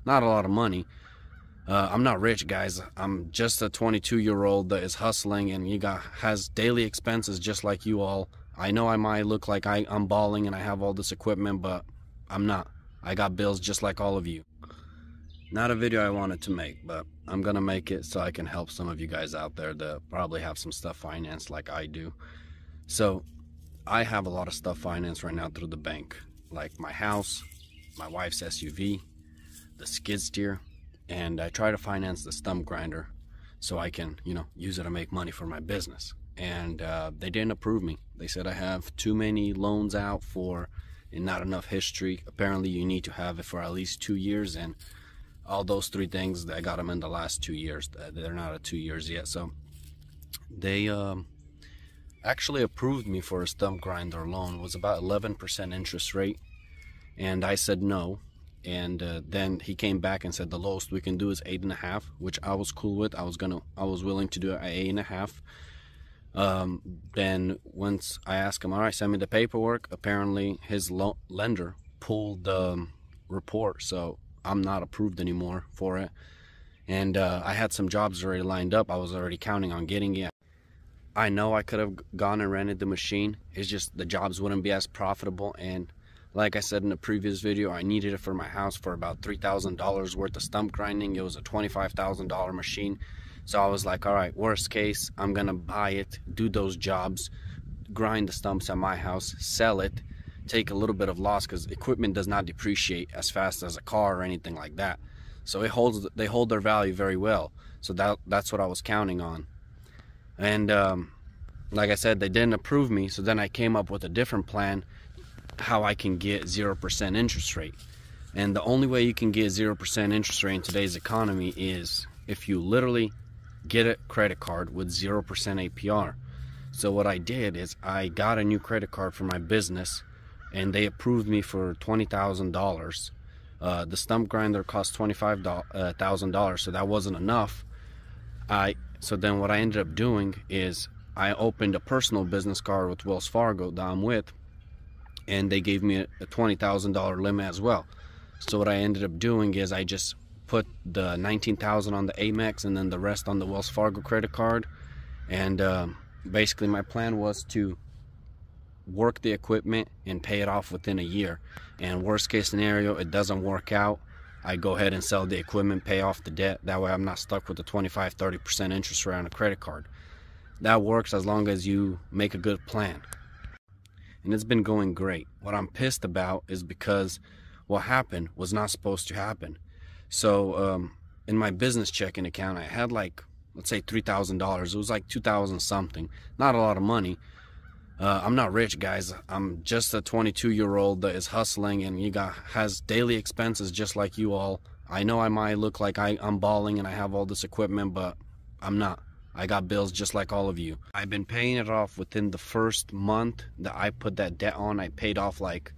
not a lot of money. I'm not rich, guys. I'm just a 22-year-old that is hustling and has daily expenses just like you all. I know I might look like I'm balling and I have all this equipment, but I'm not. I got bills just like all of you. Not a video I wanted to make, but I'm gonna make it so I can help some of you guys out there that probably have some stuff financed like I do. So I have a lot of stuff financed right now through the bank, like my house, my wife's SUV, the skid steer, and I try to finance the stump grinder so I can, use it to make money for my business. And they didn't approve me. They said I have too many loans out and not enough history. Apparently you need to have it for at least 2 years, and all those three things, I got them in the last 2 years. They're not at 2 years yet. So they actually approved me for a stump grinder loan. It was about 11% interest rate, and I said no. And then he came back and said the lowest we can do is 8.5, which I was cool with. I was willing to do it at 8.5. Then once I asked him, all right, send me the paperwork, apparently his lender pulled the report, so I'm not approved anymore for it. And I had some jobs already lined up. I was already counting on getting it. I know I could have gone and rented the machine. It's just the jobs wouldn't be as profitable, and like I said in the previous video, I needed it for my house for about $3,000 worth of stump grinding. It was a $25,000 machine. So I was like, all right, worst case, I'm gonna buy it, do those jobs, grind the stumps at my house, sell it, take a little bit of loss, because equipment does not depreciate as fast as a car or anything like that. So they hold their value very well. So that's what I was counting on. And like I said, they didn't approve me. So then I came up with a different plan, how I can get 0% interest rate. And the only way you can get 0% interest rate in today's economy is if you literally get a credit card with 0% APR. So what I did is I got a new credit card for my business, and they approved me for $20,000. The stump grinder cost $25,000, so that wasn't enough. So then what I ended up doing is I opened a personal business card with Wells Fargo that I'm with, and they gave me a $20,000 limit as well. So what I ended up doing is I just put the $19,000 on the Amex and then the rest on the Wells Fargo credit card. And basically my plan was to work the equipment and pay it off within a year. And worst case scenario, it doesn't work out, I go ahead and sell the equipment, pay off the debt. That way I'm not stuck with the 25-30% interest rate on a credit card. That works as long as you make a good plan. And it's been going great. What I'm pissed about is because what happened was not supposed to happen. So in my business checking account, I had like, let's say $3,000. It was like 2,000 something. Not a lot of money. I'm not rich, guys. I'm just a 22-year-old that is hustling and has daily expenses just like you all. I know I might look like I'm balling and I have all this equipment, but I'm not. I got bills just like all of you. I've been paying it off within the first month that I put that debt on. I paid off like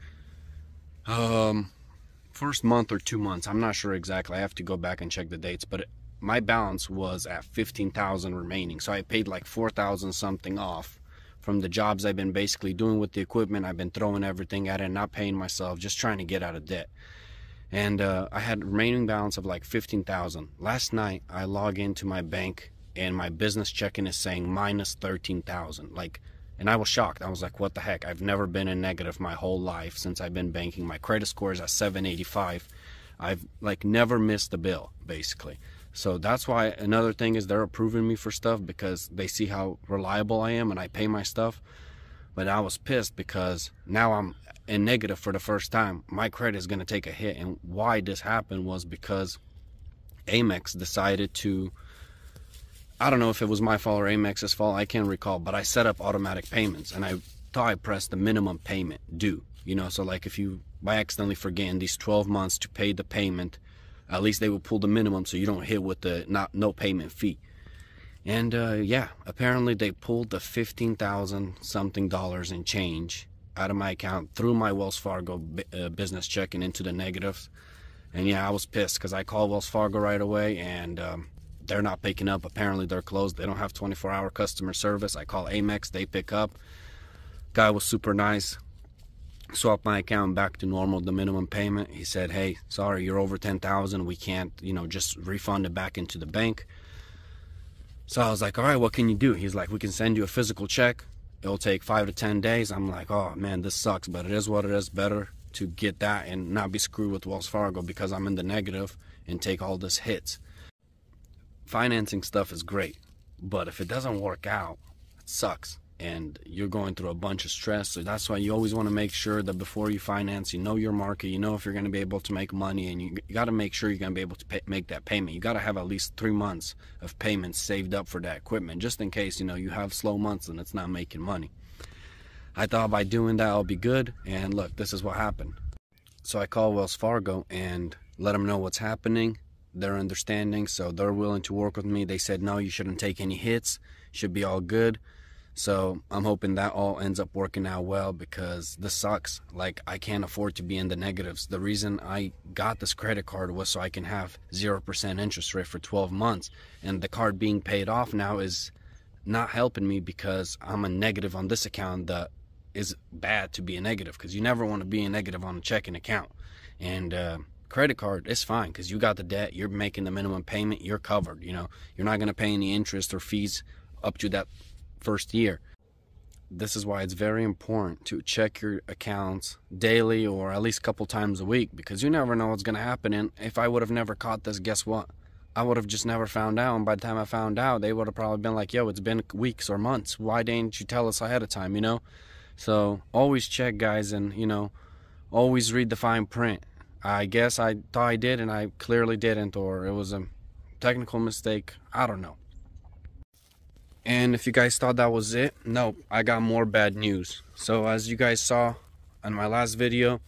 first month or 2 months. I'm not sure exactly. I have to go back and check the dates, but my balance was at 15,000 remaining. So I paid like 4,000 something off from the jobs I've been basically doing with the equipment. I've been throwing everything at it, not paying myself, just trying to get out of debt. And I had a remaining balance of like 15,000. Last night I log into my bank and my business checking is saying minus 13,000. And I was shocked. I was like, what the heck? I've never been in negative my whole life since I've been banking. My credit score is at 785. I've never missed a bill, basically. So that's why another thing is they're approving me for stuff because they see how reliable I am and I pay my stuff. But I was pissed because now I'm in negative for the first time. My credit is going to take a hit. And why this happened was because Amex decided to, I don't know if it was my fault or Amex's fault, I can't recall, but I set up automatic payments and I thought I pressed the minimum payment due. So like if you by accidentally forget in these 12 months to pay the payment, at least they will pull the minimum so you don't hit with the no payment fee. And yeah, apparently they pulled the 15,000 something dollars and change out of my account through my Wells Fargo business checking into the negatives. And yeah, I was pissed because I called Wells Fargo right away and they're not picking up. Apparently they're closed. They don't have 24-hour customer service. I call Amex, they pick up. Guy was super nice. swap my account back to normal, the minimum payment. He said, hey, sorry, you're over 10,000. We can't, just refund it back into the bank. So I was like, all right, what can you do? He's like, we can send you a physical check. It'll take 5 to 10 days. I'm like, oh man, this sucks, but it is what it is. Better to get that and not be screwed with Wells Fargo because I'm in the negative and take all this hits. Financing stuff is great, but if it doesn't work out, it sucks. And you're going through a bunch of stress. So that's why you always want to make sure that before you finance, you know your market, you know if you're going to be able to make money, and you got to make sure you're going to be able to make that payment. You got to have at least 3 months of payments saved up for that equipment, just in case, you have slow months and it's not making money. I thought by doing that, I'll be good. And look, this is what happened. So I called Wells Fargo and let them know what's happening. They're understanding, so they're willing to work with me. They said, no, you shouldn't take any hits. Should be all good. So I'm hoping that all ends up working out well, because this sucks. Like, I can't afford to be in the negatives. The reason I got this credit card was so I can have 0% interest rate for 12 months. And the card being paid off now is not helping me, because I'm a negative on this account. That is bad to be a negative, because you never want to be a negative on a checking account. And credit card is fine because you got the debt, you're making the minimum payment, you're covered. You're not going to pay any interest or fees up to that first year. This is why it's very important to check your accounts daily, or at least a couple times a week, because you never know what's going to happen. And if I would have never caught this, guess what? I would have just never found out. And by the time I found out, they would have probably been like, yo, it's been weeks or months. Why didn't you tell us ahead of time, So always check, guys, and, always read the fine print. I guess I thought I did, and I clearly didn't, or it was a technical mistake. I don't know. And if you guys thought that was it, no, I got more bad news. So as you guys saw in my last video,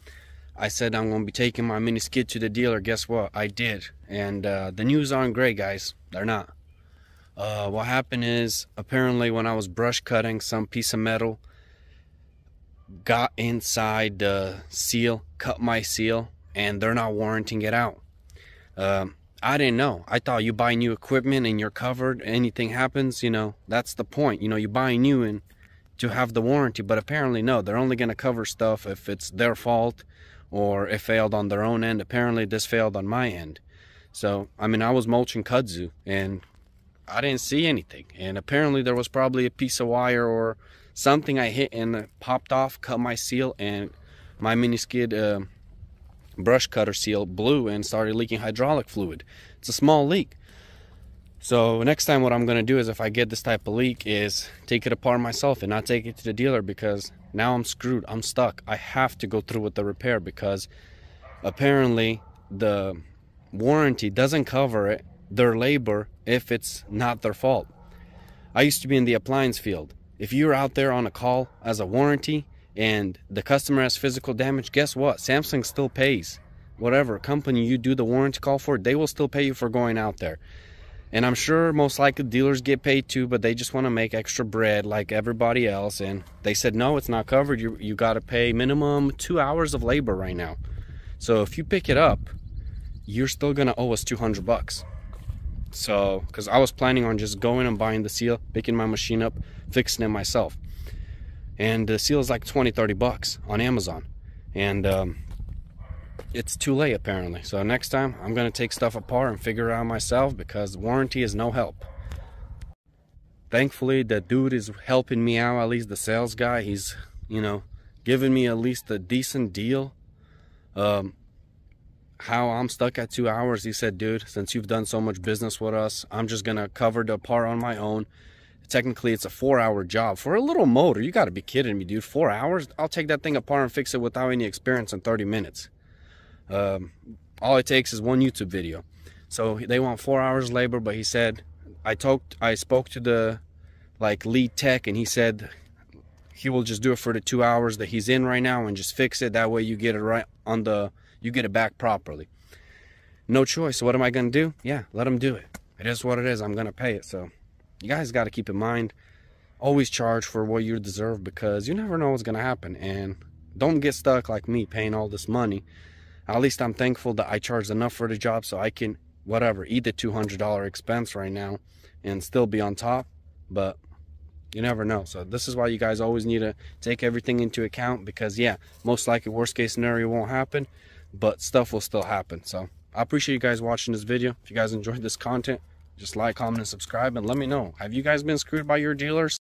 I said I'm going to be taking my mini skid to the dealer. Guess what? I did. And the news aren't great, guys. They're not. What happened is, apparently when I was brush cutting, some piece of metal got inside the seal, cut my seal, and they're not warranting it out. I didn't know. I thought you buy new equipment and you're covered. Anything happens, that's the point. You buy new and to have the warranty, but apparently no. They're only going to cover stuff if it's their fault or it failed on their own end. Apparently this failed on my end. So, I was mulching kudzu and I didn't see anything. And apparently there was probably a piece of wire or something I hit and it popped off, cut my seal, and my mini skid brush cutter seal blew and started leaking hydraulic fluid. It's a small leak. So next time what I'm going to do is, if I get this type of leak, is take it apart myself and not take it to the dealer, because now I'm screwed. I'm stuck. I have to go through with the repair, because apparently the warranty doesn't cover it, their labor, if it's not their fault. I used to be in the appliance field. If you're out there on a call as a warranty and the customer has physical damage, guess what? Samsung still pays. Whatever company you do the warranty call for, they will still pay you for going out there. And I'm sure most likely dealers get paid too, but they just want to make extra bread like everybody else. And they said, no, it's not covered. You got to pay minimum 2 hours of labor right now. So if you pick it up, you're still going to owe us $200. So, because I was planning on just going and buying the seal, picking my machine up, fixing it myself. And the seal is like $20-30 on Amazon. And it's too late apparently. So next time I'm going to take stuff apart and figure it out myself, because warranty is no help. Thankfully the dude is helping me out, at least the sales guy. He's, giving me at least a decent deal. How I'm stuck at 2 hours, he said, dude, since you've done so much business with us, I'm just going to cover the part on my own. Technically, it's a 4-hour job for a little motor. You got to be kidding me, dude. 4 hours? I'll take that thing apart and fix it without any experience in 30 minutes. All it takes is one YouTube video. So they want 4 hours labor, but he said, I spoke to the lead tech, and he said he will just do it for the 2 hours that he's in right now and just fix it. That way you get it right on you get it back properly. No choice. So what am I going to do? Yeah, let him do it. It is what it is. I'm going to pay it. So you guys got to keep in mind, always charge for what you deserve, because you never know what's going to happen. And don't get stuck like me paying all this money. At least I'm thankful that I charged enough for the job so I can, eat the $200 expense right now and still be on top. But You never know. So this is why you guys always need to take everything into account, because yeah, most likely worst case scenario won't happen, but stuff will still happen. So I appreciate you guys watching this video. If you guys enjoyed this content, just like, comment, and subscribe, and let me know, have you guys been screwed by your dealers?